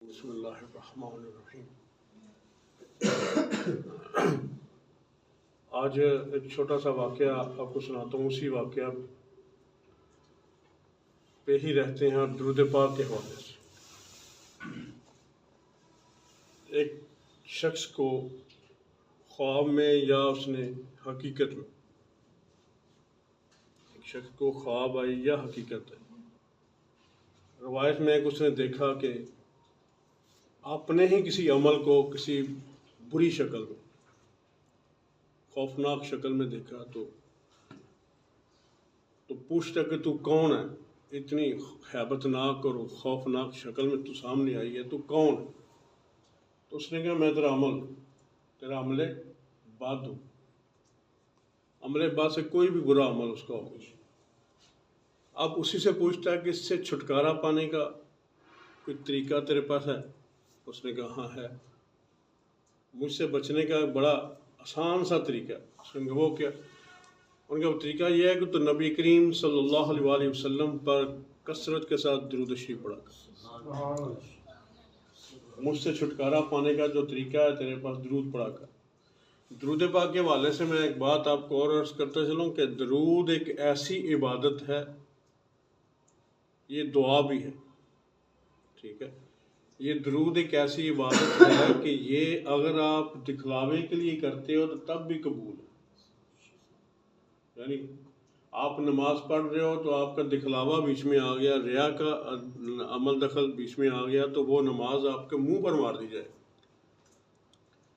بسم اللہ الرحمن الرحیم۔ آج ایک چھوٹا سا واقعہ آپ کو سناتا ہوں، اسی واقعہ پہ ہی رہتے ہیں اور درود پاک کے حوالے سے۔ ایک شخص کو خواب میں یا اس نے حقیقت میں، ایک شخص کو خواب آئی یا حقیقت آئی، روایت میں ایک اس نے دیکھا کہ اپنے ہی کسی عمل کو کسی بری شکل میں، خوفناک شکل میں دیکھا تو پوچھتا کہ تو کون ہے؟ اتنی ہیبت ناک اور خوفناک شکل میں تو سامنے آئی ہے، تو کون ہے؟ تو اس نے کہا میں تیرا عمل بد ہوں۔ عمل بد سے کوئی بھی برا عمل اس کا ہو۔ اب اسی سے پوچھتا ہے کہ اس سے چھٹکارا پانے کا کوئی طریقہ تیرے پاس ہے؟ اس نے کہا ہاں ہے، مجھ سے بچنے کا بڑا آسان سا طریقہ ہے۔ اس نے کہا وہ کیا؟ ان کا طریقہ یہ ہے کہ تو نبی کریم صلی اللہ علیہ وآلہ وسلم پر کثرت کے ساتھ درود شریف پڑھا کر۔ مجھ سے چھٹکارا پانے کا جو طریقہ ہے تیرے پاس درود پڑھا کر۔ درود پاک کے حوالے سے میں ایک بات آپ کو اور عرض کرتا چلوں کہ درود ایک ایسی عبادت ہے، یہ دعا بھی ہے، ٹھیک ہے؟ یہ درود ایک ایسی عبادت ہے کہ یہ اگر آپ دکھلاوے کے لیے کرتے ہو تو تب بھی قبول ہے۔ یعنی آپ نماز پڑھ رہے ہو تو آپ کا دکھلاوا بیچ میں آ گیا، ریا کا عمل دخل بیچ میں آ گیا تو وہ نماز آپ کے منہ پر مار دی جائے۔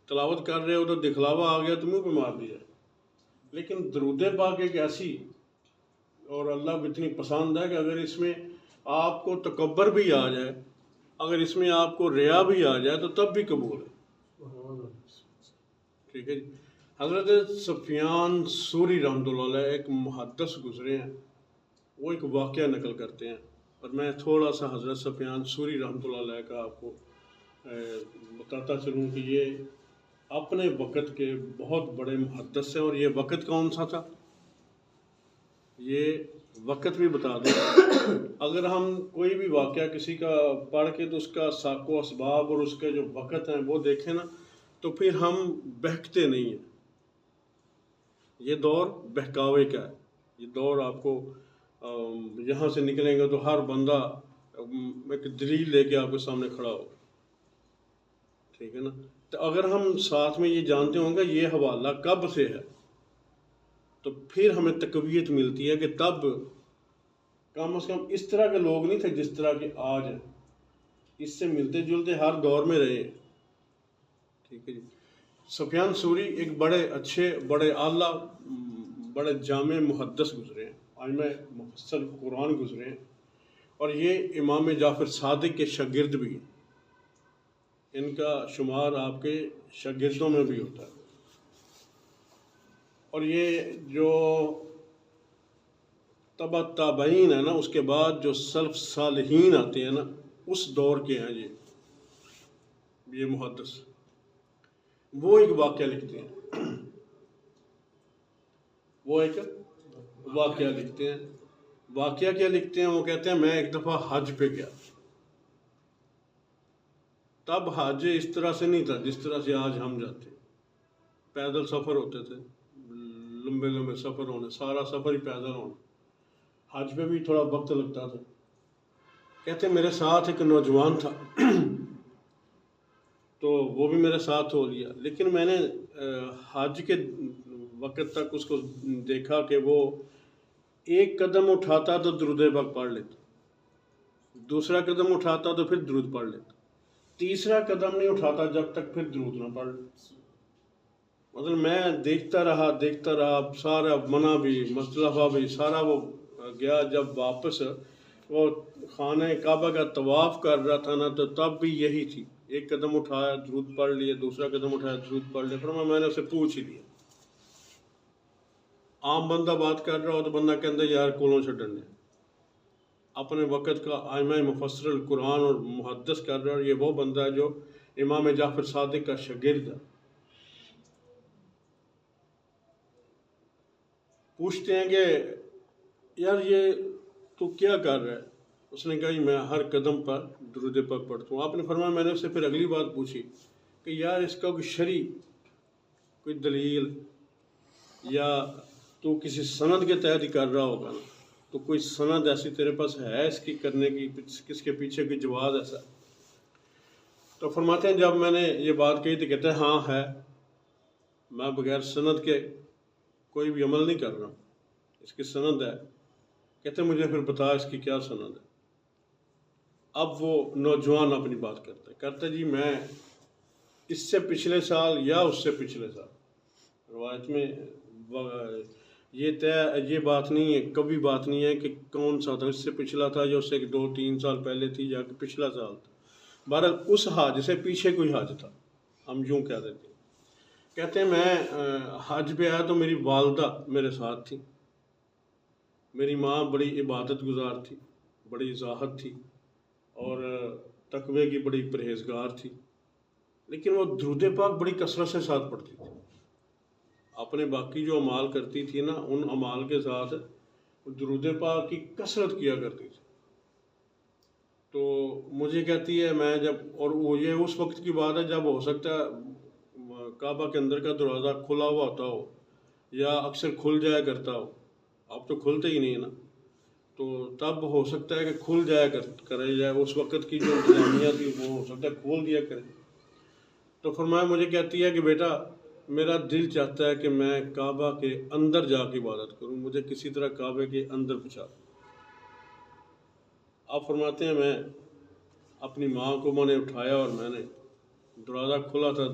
تلاوت کر رہے ہو تو دکھلاوا آ گیا تو منہ پہ مار دی جائے۔ لیکن درود پاک ایک ایسی، اور اللہ کو اتنی پسند ہے کہ اگر اس میں آپ کو تکبر بھی آ جائے، اگر اس میں آپ کو ریا بھی آ جائے تو تب بھی قبول ہے، ٹھیک ہے جی۔ حضرت سفیان ثوری رحمۃ اللہ علیہ ایک محدث گزرے ہیں، وہ ایک واقعہ نقل کرتے ہیں، اور میں تھوڑا سا حضرت سفیان ثوری رحمۃ اللہ علیہ کا آپ کو بتاتا چلوں کہ یہ اپنے وقت کے بہت بڑے محدث ہیں۔ اور یہ وقت کون سا تھا، یہ وقت بھی بتا دیں۔ اگر ہم کوئی بھی واقعہ کسی کا پڑھ کے تو اس کا ساق و اسباب اور اس کے جو وقت ہیں وہ دیکھیں نا تو پھر ہم بہکتے نہیں ہیں۔ یہ دور بہکاوے کا ہے، یہ دور آپ کو یہاں سے نکلیں گے تو ہر بندہ ایک دلیل لے کے آپ کے سامنے کھڑا ہو، ٹھیک ہے نا؟ تو اگر ہم ساتھ میں یہ جانتے ہوں گے یہ حوالہ کب سے ہے تو پھر ہمیں تقویت ملتی ہے کہ تب کم از کم اس طرح کے لوگ نہیں تھے جس طرح کے آج ہیں، اس سے ملتے جلتے ہر دور میں رہے، ٹھیک ہے جی۔ سفیان ثوری ایک بڑے اچھے، بڑے اعلیٰ، بڑے جامع محدث گزرے ہیں، علماء مفسر قرآن گزرے ہیں، اور یہ امام جعفر صادق کے شاگرد بھی ہیں۔ ان کا شمار آپ کے شاگردوں میں بھی ہوتا ہے۔ اور یہ جو تبع تابعین ہے نا، اس کے بعد جو سلف صالحین آتے ہیں نا، اس دور کے ہیں یہ محدث۔ وہ ایک واقعہ لکھتے ہیں، وہ ایک واقعہ لکھتے ہیں۔ واقعہ کیا لکھتے ہیں؟ وہ کہتے ہیں میں ایک دفعہ حج پہ گیا، تب حج اس طرح سے نہیں تھا جس طرح سے آج ہم جاتے ہیں، پیدل سفر ہوتے تھے، لمبے لمبے سفر ہونے، سارا سفر ہی پیدل ہونا، حج پہ بھی تھوڑا وقت لگتا تھا۔ کہتے ہیں میرے ساتھ ایک نوجوان تھا تو وہ بھی میرے ساتھ ہو لیا، لیکن میں نے حج کے وقت تک اس کو دیکھا کہ وہ ایک قدم اٹھاتا تو درود پاک پڑھ لیتا، دوسرا قدم اٹھاتا تو پھر درود پڑھ لیتا، تیسرا قدم نہیں اٹھاتا جب تک پھر درود نہ پڑھ لیتا۔ مطلب میں دیکھتا رہا، سارا منع بھی، مصطلفہ بھی، سارا وہ گیا۔ جب واپس وہ خانہ کعبہ کا طواف کر رہا تھا نا تو تب بھی یہی تھی، ایک قدم اٹھایا درود پڑھ لیا، دوسرا قدم اٹھایا درود پڑھ لیا۔ پھر میں نے اسے پوچھ ہی لیا، عام بندہ بات کر رہا ہو تو بندہ کہتا ہے یار کولوں چھڈن نے، اپنے وقت کا ائمہ مفسر القرآن اور محدث کر رہا ہے، اور یہ وہ بندہ ہے جو امام جعفر صادق کا شاگرد ہے۔ پوچھتے ہیں کہ یار یہ تو کیا کر رہا ہے؟ اس نے کہا میں ہر قدم پر درود پاک پڑھتا ہوں۔ آپ نے فرمایا، میں نے اس سے پھر اگلی بات پوچھی کہ یار اس کا کوئی شرعی کوئی دلیل یا تو کسی سند کے تحت ہی کر رہا ہوگا نا، تو کوئی سند ایسی تیرے پاس ہے اس کی کرنے کی، کس کے پیچھے کوئی جواز ایسا؟ تو فرماتے ہیں جب میں نے یہ بات کہی تو کہتے ہیں ہاں ہے، میں بغیر سند کے کوئی بھی عمل نہیں کر رہا ہوں، اس کی سند ہے۔ کہتے ہیں مجھے پھر بتا اس کی کیا سند ہے۔ اب وہ نوجوان اپنی بات کرتا ہے جی میں اس سے پچھلے سال یا اس سے پچھلے سال، روایت میں یہ بات نہیں ہے، کبھی بات نہیں ہے کہ کون سا تھا، اس سے پچھلا تھا یا اس سے 2-3 سال پہلے تھی یا کہ پچھلا سال تھا، بہرحال اس حج سے پیچھے کوئی حج تھا، ہم یوں کہہ دیتے ہیں۔ کہتے ہیں میں حج پہ آیا تو میری والدہ میرے ساتھ تھی، میری ماں بڑی عبادت گزار تھی، بڑی زاہد تھی اور تقوی کی بڑی پرہیزگار تھی، لیکن وہ درود پاک بڑی کثرت سے ساتھ پڑھتی تھی۔ اپنے باقی جو اعمال کرتی تھی نا، ان اعمال کے ساتھ درود پاک کی کثرت کیا کرتی تھی۔ تو مجھے کہتی ہے میں جب، اور وہ یہ اس وقت کی بات ہے جب ہو سکتا ہے کعبہ کے اندر کا دروازہ کھلا ہوا ہوتا ہو یا اکثر کھل جایا کرتا ہو، اب تو کھلتے ہی نہیں ہے نا، تو تب ہو سکتا ہے کہ کھل جایا کرے جائے، اس وقت کی جو انتظامیہ تھی وہ ہو سکتا ہے کھول دیا کرے۔ تو فرمایا مجھے کہتی ہے کہ بیٹا میرا دل چاہتا ہے کہ میں کعبہ کے اندر جا کے عبادت کروں، مجھے کسی طرح کعبے کے اندر پہنچا۔ آپ فرماتے ہیں میں اپنی ماں کو میں نے اٹھایا اور میں نے دروازہ کھلا تھا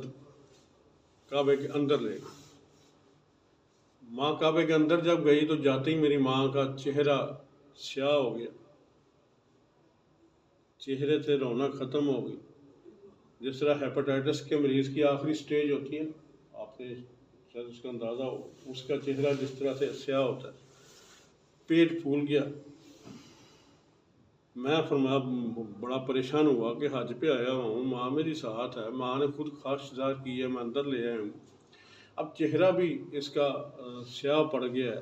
کعبے کے اندر لے گئی۔ ماں کعبے کے اندر جب گئی تو جاتے ہی میری ماں کا چہرہ سیاہ ہو گیا، چہرے سے رونق ختم ہو گئی، جس طرح ہیپاٹائٹس کے مریض کی آخری سٹیج ہوتی ہے، آپ نے شاید اس کا اندازہ ہو، اس کا چہرہ جس طرح سے سیاہ ہوتا ہے، پیٹ پھول گیا۔ میں فرمایا بڑا پریشان ہوا کہ حج پہ آیا ہوں، ماں میری ساتھ ہے، ماں نے خود خواہش ظاہر کی ہے، میں اندر لے آیا ہوں، اب چہرہ بھی اس کا سیاہ پڑ گیا ہے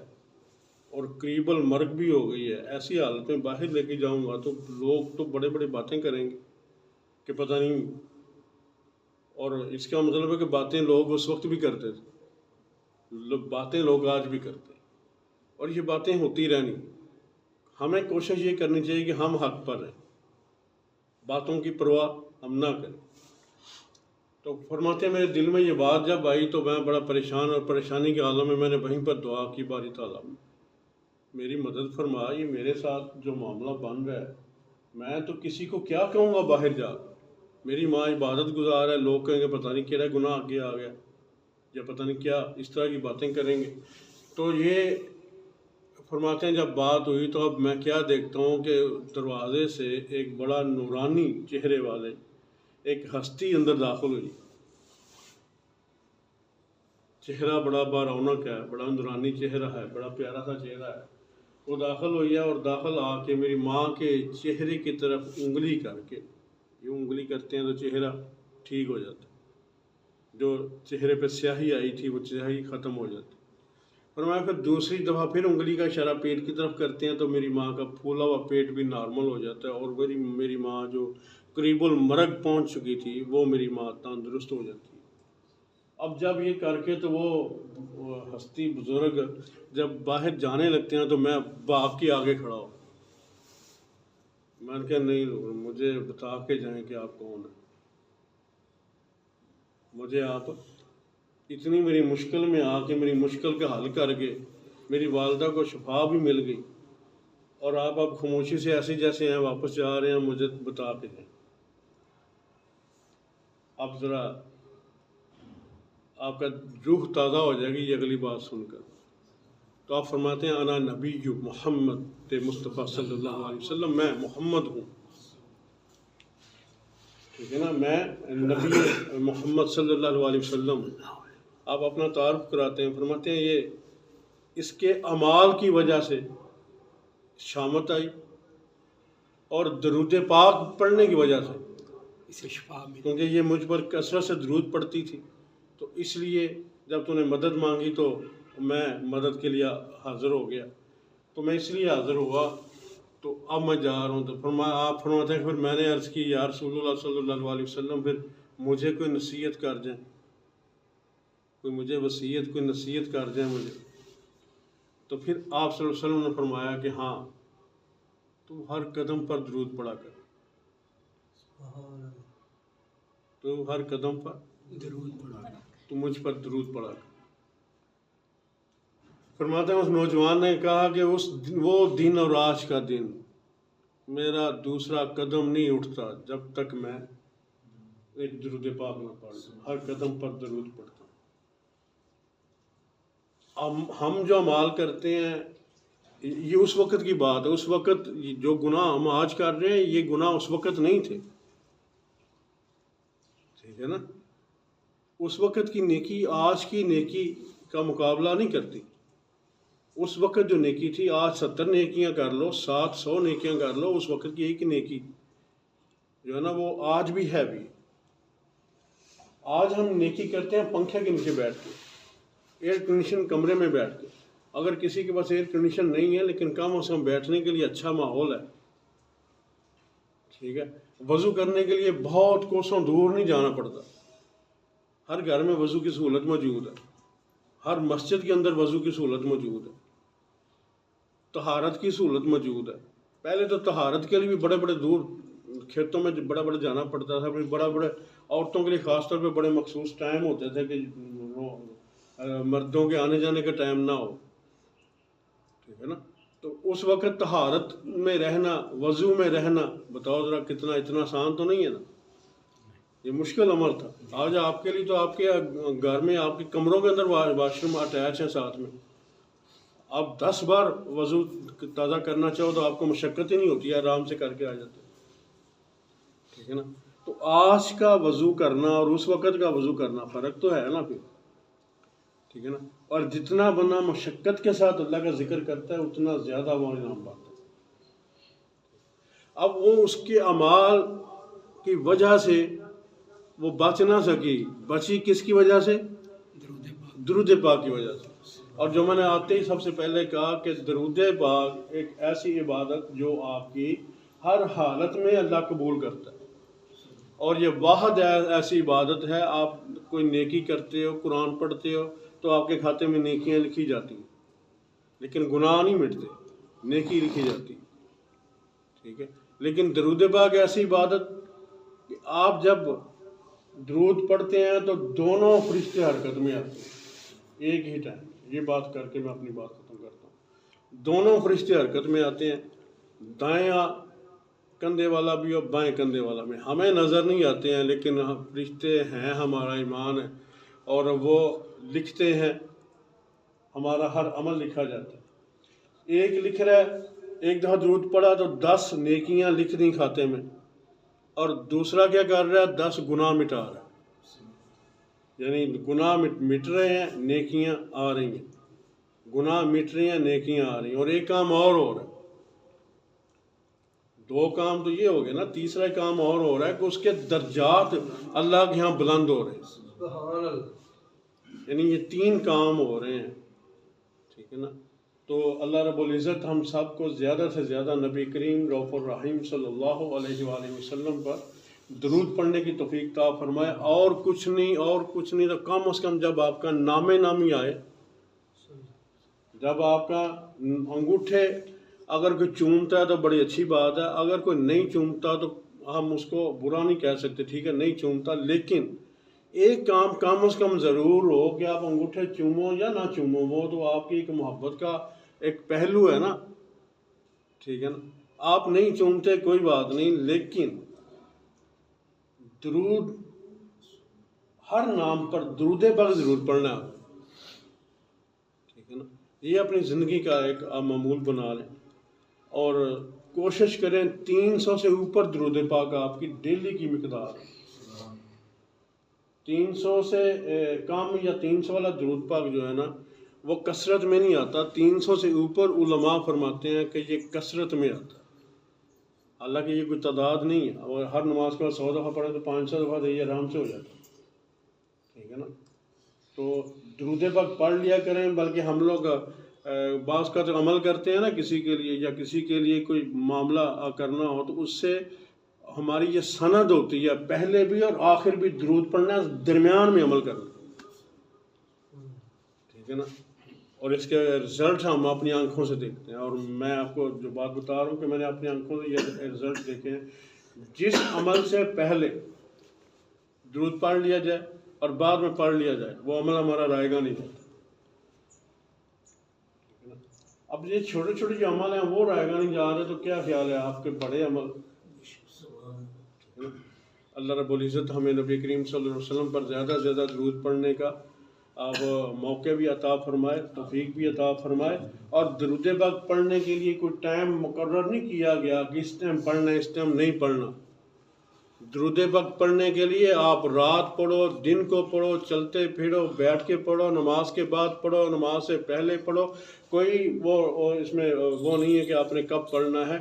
اور قریب المرگ بھی ہو گئی ہے، ایسی حالت میں باہر لے کے جاؤں گا تو لوگ تو بڑے بڑے باتیں کریں گے کہ پتہ نہیں، اور اس کا مطلب ہے کہ باتیں لوگ اس وقت بھی کرتے تھے، باتیں لوگ آج بھی کرتے ہیں، اور یہ باتیں ہوتی رہنی۔ ہمیں کوشش یہ کرنی چاہیے کہ ہم حق پر رہیں، باتوں کی پرواہ ہم نہ کریں۔ تو فرماتے ہیں میرے دل میں یہ بات جب آئی تو میں بڑا پریشان اور پریشانی کے عالم میں نے وہیں پر دعا کی، باری تعالیٰ میری مدد فرما، یہ میرے ساتھ جو معاملہ بن رہا ہے میں تو کسی کو کیا کہوں گا باہر جا، میری ماں عبادت گزار ہے، لوگ کہیں گے پتہ نہیں کیڑا گناہ آگے آ گیا یا پتہ نہیں کیا، اس طرح کی باتیں کریں گے۔ تو یہ فرماتے ہیں جب بات ہوئی تو اب میں کیا دیکھتا ہوں کہ دروازے سے ایک بڑا نورانی چہرے والے ایک ہستی اندر داخل ہوئی، چہرہ بڑا بارونق ہے، بڑا نورانی چہرہ ہے، بڑا پیارا سا چہرہ ہے، وہ داخل ہوئی ہے اور داخل آ کے میری ماں کے چہرے کی طرف انگلی کر کے، یوں انگلی کرتے ہیں تو چہرہ ٹھیک ہو جاتا ہے، جو چہرے پہ سیاہی آئی تھی وہ سیاہی ختم ہو جاتی۔ فرمایا پھر دوسری دفعہ پھر انگلی کا اشارہ پیٹ کی طرف کرتے ہیں تو میری ماں کا پھولا ہوا پیٹ بھی نارمل ہو جاتا ہے، اور میری ماں جو قریب المرگ پہنچ چکی تھی وہ میری ماں تندرست ہو جاتی ہے۔ اب جب یہ کر کے تو وہ ہستی بزرگ جب باہر جانے لگتے ہیں تو میں باپ کے آگے کھڑا ہوں، میں نے کہا نہیں مجھے بتا کے جائیں کہ آپ کون ہیں، مجھے آپ اتنی میری مشکل میں آ کے میری مشکل کا حل کر کے میری والدہ کو شفا بھی مل گئی، اور آپ اب خاموشی سے ایسے جیسے ہیں واپس جا رہے ہیں، مجھے بتا کے جائیں۔ اب ذرا آپ کا روح تازہ ہو جائے گی یہ اگلی بات سن کر۔ تو آپ فرماتے ہیں انا نبی محمد مصطفیٰ صلی اللہ علیہ وسلم، میں محمد ہوں، ٹھیک ہے نا، میں نبی محمد صلی اللہ علیہ وسلم۔ آپ اپنا تعارف کراتے ہیں، فرماتے ہیں یہ اس کے اعمال کی وجہ سے شامت آئی اور درود پاک پڑھنے کی وجہ سے اسے شفا ملی، کیونکہ یہ مجھ پر کثرت سے درود پڑھتی تھی، تو اس لیے جب تو نے مدد مانگی تو میں مدد کے لیے حاضر ہو گیا، تو میں اس لیے حاضر ہوا۔ تو اب میں جا رہا ہوں، تو آپ فرماتے ہیں پھر میں نے عرض کی یا رسول اللہ صلی اللہ علیہ وسلم پھر مجھے کوئی نصیحت کر جائیں، کوئی مجھے وصیت، کوئی نصیحت کر جائیں مجھے. تو پھر آپ صلی اللہ علیہ وسلم نے فرمایا کہ ہاں تو ہر قدم پر درود پڑھا کر، تو ہر قدم پر درود پڑھا کر، تو مجھ پر درود پڑھا کر. فرماتے ہیں اس نوجوان نے کہا کہ وہ دن اور آج کا دن میرا دوسرا قدم نہیں اٹھتا جب تک میں ایک درود پاک نہ پڑھ لوں، ہر قدم پر درود پڑھتا ہوں. ہم جو اعمال کرتے ہیں یہ اس وقت کی بات ہے، اس وقت جو گناہ ہم آج کر رہے ہیں یہ گناہ اس وقت نہیں تھے، ٹھیک ہے نا. اس وقت کی نیکی آج کی نیکی کا مقابلہ نہیں کرتی. اس وقت جو نیکی تھی آج 70 نیکیاں کر لو، 700 نیکیاں کر لو، اس وقت کی ایک نیکی جو ہے نا وہ آج بھی ہے بھی. آج ہم نیکی کرتے ہیں پنکھے کے نیچے بیٹھ کے، ایئر کنڈیشن کمرے میں بیٹھ کے. اگر کسی کے پاس ایئر کنڈیشن نہیں ہے لیکن کم از کم بیٹھنے کے لیے اچھا ماحول ہے، ٹھیک ہے. وضو کرنے کے لیے بہت کوسوں دور نہیں جانا پڑتا، ہر گھر میں وضو کی سہولت موجود ہے، ہر مسجد کے اندر وضو کی سہولت موجود ہے، طہارت کی سہولت موجود ہے. پہلے تو طہارت کے لیے بھی بڑے بڑے دور کھیتوں میں بڑا بڑا جانا پڑتا تھا، بڑا بڑے عورتوں کے لیے خاص طور پہ بڑے مخصوص ٹائم ہوتے تھے کہ مردوں کے آنے جانے کا ٹائم نہ ہو، ٹھیک ہے نا. تو اس وقت طہارت میں رہنا، وضو میں رہنا، بتاؤ ذرا کتنا، اتنا آسان تو نہیں ہے نا، یہ مشکل عمل تھا. آج آپ کے لیے تو آپ کے گھر میں آپ کے کمروں کے اندر واش روم اٹیچ ہیں ساتھ میں، آپ 10 بار وضو تازہ کرنا چاہو تو آپ کو مشقت ہی نہیں ہوتی ہے، آرام سے کر کے آ جاتے، ٹھیک ہے نا. تو آج کا وضو کرنا اور اس وقت کا وضو کرنا فرق تو ہے نا پھر، ٹھیک ہے نا. اور جتنا بندہ مشقت کے ساتھ اللہ کا ذکر کرتا ہے اتنا زیادہ وہ انعام پاتا ہے. اب وہ اس کے اعمال کی وجہ سے وہ بچ نہ سکی، بچی کس کی وجہ سے؟ درود پاک. درود پاک کی وجہ سے. اور جو میں نے آتے ہی سب سے پہلے کہا کہ درود پاک ایک ایسی عبادت جو آپ کی ہر حالت میں اللہ قبول کرتا ہے، اور یہ واحد ایسی عبادت ہے. آپ کوئی نیکی کرتے ہو، قرآن پڑھتے ہو تو آپ کے کھاتے میں نیکیاں لکھی جاتی ہیں، لیکن گناہ نہیں مٹتے، نیکی لکھی جاتی، ٹھیک ہے. لیکن درود پاک ایسی عبادت کہ آپ جب درود پڑھتے ہیں تو دونوں فرشتے حرکت میں آتے ہیں ایک ہی ٹائم. یہ بات کر کے میں اپنی بات ختم کرتا ہوں. دونوں فرشتے حرکت میں آتے ہیں، دائیں کندھے والا بھی اور بائیں کندھے والا بھی. ہمیں نظر نہیں آتے ہیں لیکن فرشتے ہیں، ہمارا ایمان ہے، اور وہ لکھتے ہیں، ہمارا ہر عمل لکھا جاتا ہے. ایک لکھ رہا ہے، ایک دفعہ درود پڑھا تو 10 نیکیاں لکھ دی کھاتے میں، اور دوسرا کیا کر رہا ہے؟ 10 گناہ مٹا رہا ہے. یعنی گناہ مٹ رہے ہیں، نیکیاں آ رہی ہیں، گناہ مٹ رہے ہیں، نیکیاں آ رہی ہیں. اور ایک کام اور ہو رہا ہے، 2 کام تو یہ ہو گئے نا، تیسرا کام اور ہو رہا ہے کہ اس کے درجات اللہ کے ہاں بلند ہو رہے ہیں. سبحان اللہ. یعنی یہ 3 کام ہو رہے ہیں، ٹھیک ہے نا. تو اللہ رب العزت ہم سب کو زیادہ سے زیادہ نبی کریم رؤوف الرحیم صلی اللہ علیہ وآلہ وسلم پر درود پڑھنے کی توفیق عطا فرمائے. اور کچھ نہیں، اور کچھ نہیں تو کم از کم جب آپ کا نام نامی آئے، جب آپ کا انگوٹھے اگر کوئی چومتا ہے تو بڑی اچھی بات ہے، اگر کوئی نہیں چومتا تو ہم اس کو برا نہیں کہہ سکتے، ٹھیک ہے، نہیں چومتا. لیکن ایک کام کم از کم ضرور ہو کہ آپ انگوٹھے چومو یا نہ چومو، وہ تو آپ کی ایک محبت کا ایک پہلو ہے نا، ٹھیک ہے نا. آپ نہیں چومتے کوئی بات نہیں، لیکن درود ہر نام پر درود پاک ضرور پڑھنا ہے، ٹھیک ہے نا. یہ اپنی زندگی کا ایک معمول بنا لیں اور کوشش کریں 300 سے اوپر درود پاک آپ کی ڈیلی کی مقدار ہے. 300 سے کم یا 300 والا درود پاک جو ہے نا وہ کثرت میں نہیں آتا، 300 سے اوپر علماء فرماتے ہیں کہ یہ کثرت میں آتا ہے. حالانکہ یہ کوئی تعداد نہیں ہے، اور ہر نماز کے بعد 100 دفعہ پڑھے تو 500 دفعہ تو یہ آرام سے ہو جاتا ہے، ٹھیک ہے نا. تو درود پاک پڑھ لیا کریں. بلکہ ہم لوگ بعض کا تو عمل کرتے ہیں نا کسی کے لیے، یا کسی کے لیے کوئی معاملہ کرنا ہو تو اس سے ہماری یہ سند ہوتی ہے، پہلے بھی اور آخر بھی درود پڑھنا، درمیان میں عمل کرنا، ٹھیک ہے نا. اور اس کے رزلٹ ہم اپنی آنکھوں سے دیکھتے ہیں، اور میں آپ کو جو بات بتا رہا ہوں کہ میں نے اپنی آنکھوں سے یہ رزلٹ دیکھے ہیں. جس عمل سے پہلے درود پڑھ لیا جائے اور بعد میں پڑھ لیا جائے وہ عمل ہمارا رائے گا نہیں جاتا. اب یہ چھوٹے چھوٹے جو عمل ہیں وہ رائے گا نہیں جا رہے، تو کیا خیال ہے آپ کے بڑے عمل. اللہ رب العزت ہمیں نبی کریم صلی اللہ علیہ وسلم پر زیادہ سے زیادہ درود پڑھنے کا اب موقع بھی عطا فرمائے، توفیق بھی عطا فرمائے. اور درود پاک پڑھنے کے لیے کوئی ٹائم مقرر نہیں کیا گیا کہ اس ٹائم پڑھنا ہے اس ٹائم نہیں پڑھنا. درود پاک پڑھنے کے لیے آپ رات پڑھو، دن کو پڑھو، چلتے پھرو، بیٹھ کے پڑھو، نماز کے بعد پڑھو، نماز سے پہلے پڑھو. کوئی وہ اس میں وہ نہیں ہے کہ آپ نے کب پڑھنا ہے،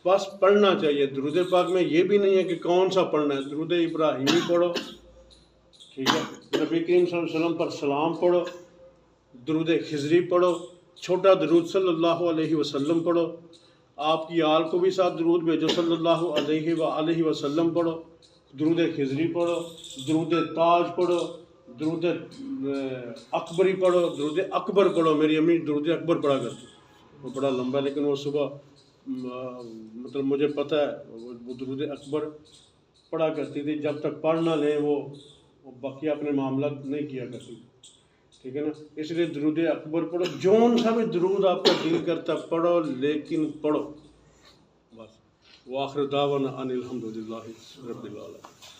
بس پڑھنا چاہیے. درود پاک میں یہ بھی نہیں ہے کہ کون سا پڑھنا ہے. درود ابراہیمی پڑھو، ٹھیک ہے، نبی کریم صلی اللہ علیہ وسلم پر سلام پڑھو، درود خضری پڑھو، چھوٹا درود صلی اللہ علیہ وسلم پڑھو، آپ کی آل کو بھی ساتھ درود بھیجو، صلی اللہ علیہ وسلم پڑھو، درود خضری پڑھو، درود تاج پڑھو، درود اکبری پڑھو، درود اکبر پڑھو. میری امی درود اکبر پڑھا کرتی، وہ بڑا لمبا ہے لیکن وہ صبح مطلب مجھے پتہ ہے وہ درود اکبر پڑھا کرتی تھی. جب تک پڑھ نہ لیں وہ باقی اپنے معاملات نہیں کیا کرتی، ٹھیک ہے نا. اس لیے درود اکبر پڑھو، جون سا بھی درود آپ کا دل کرتا پڑھو، لیکن پڑھو بس. وآخر دعوانا ان الحمدللہ رب العالمین.